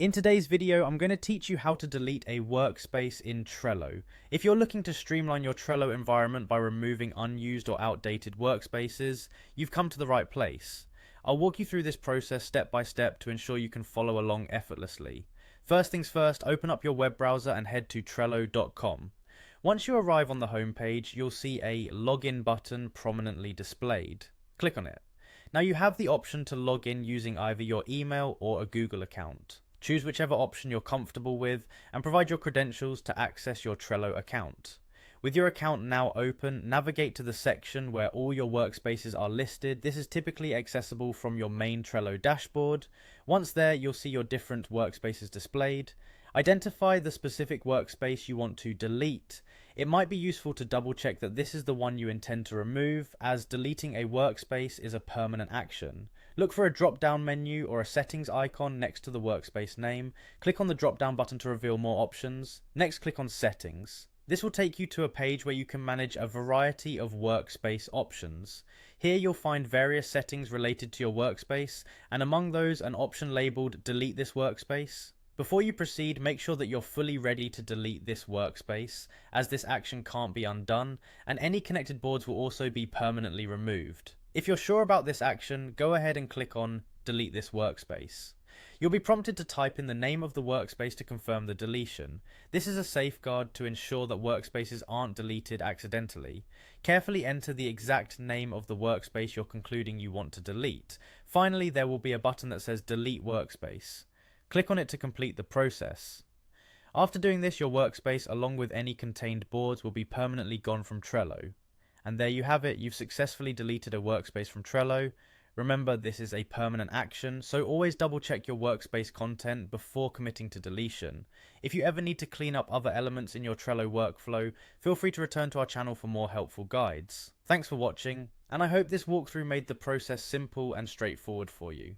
In today's video, I'm going to teach you how to delete a workspace in Trello. If you're looking to streamline your Trello environment by removing unused or outdated workspaces, you've come to the right place. I'll walk you through this process step by step to ensure you can follow along effortlessly. First things first, open up your web browser and head to Trello.com. Once you arrive on the home page, you'll see a login button prominently displayed. Click on it. Now you have the option to log in using either your email or a Google account. Choose whichever option you're comfortable with and provide your credentials to access your Trello account. With your account now open, navigate to the section where all your workspaces are listed. This is typically accessible from your main Trello dashboard. Once there, you'll see your different workspaces displayed. Identify the specific workspace you want to delete. It might be useful to double check that this is the one you intend to remove, as deleting a workspace is a permanent action. Look for a drop-down menu or a settings icon next to the workspace name. Click on the drop-down button to reveal more options. Next, click on Settings. This will take you to a page where you can manage a variety of workspace options. Here you'll find various settings related to your workspace, and among those an option labelled Delete this workspace. Before you proceed, make sure that you're fully ready to delete this workspace, as this action can't be undone, and any connected boards will also be permanently removed. If you're sure about this action, go ahead and click on Delete this workspace. You'll be prompted to type in the name of the workspace to confirm the deletion. This is a safeguard to ensure that workspaces aren't deleted accidentally. Carefully enter the exact name of the workspace you're concluding you want to delete. Finally, there will be a button that says Delete Workspace. Click on it to complete the process. After doing this, your workspace, along with any contained boards, will be permanently gone from Trello. And there you have it, you've successfully deleted a workspace from Trello. Remember, this is a permanent action, so always double check your workspace content before committing to deletion. If you ever need to clean up other elements in your Trello workflow, feel free to return to our channel for more helpful guides. Thanks for watching, and I hope this walkthrough made the process simple and straightforward for you.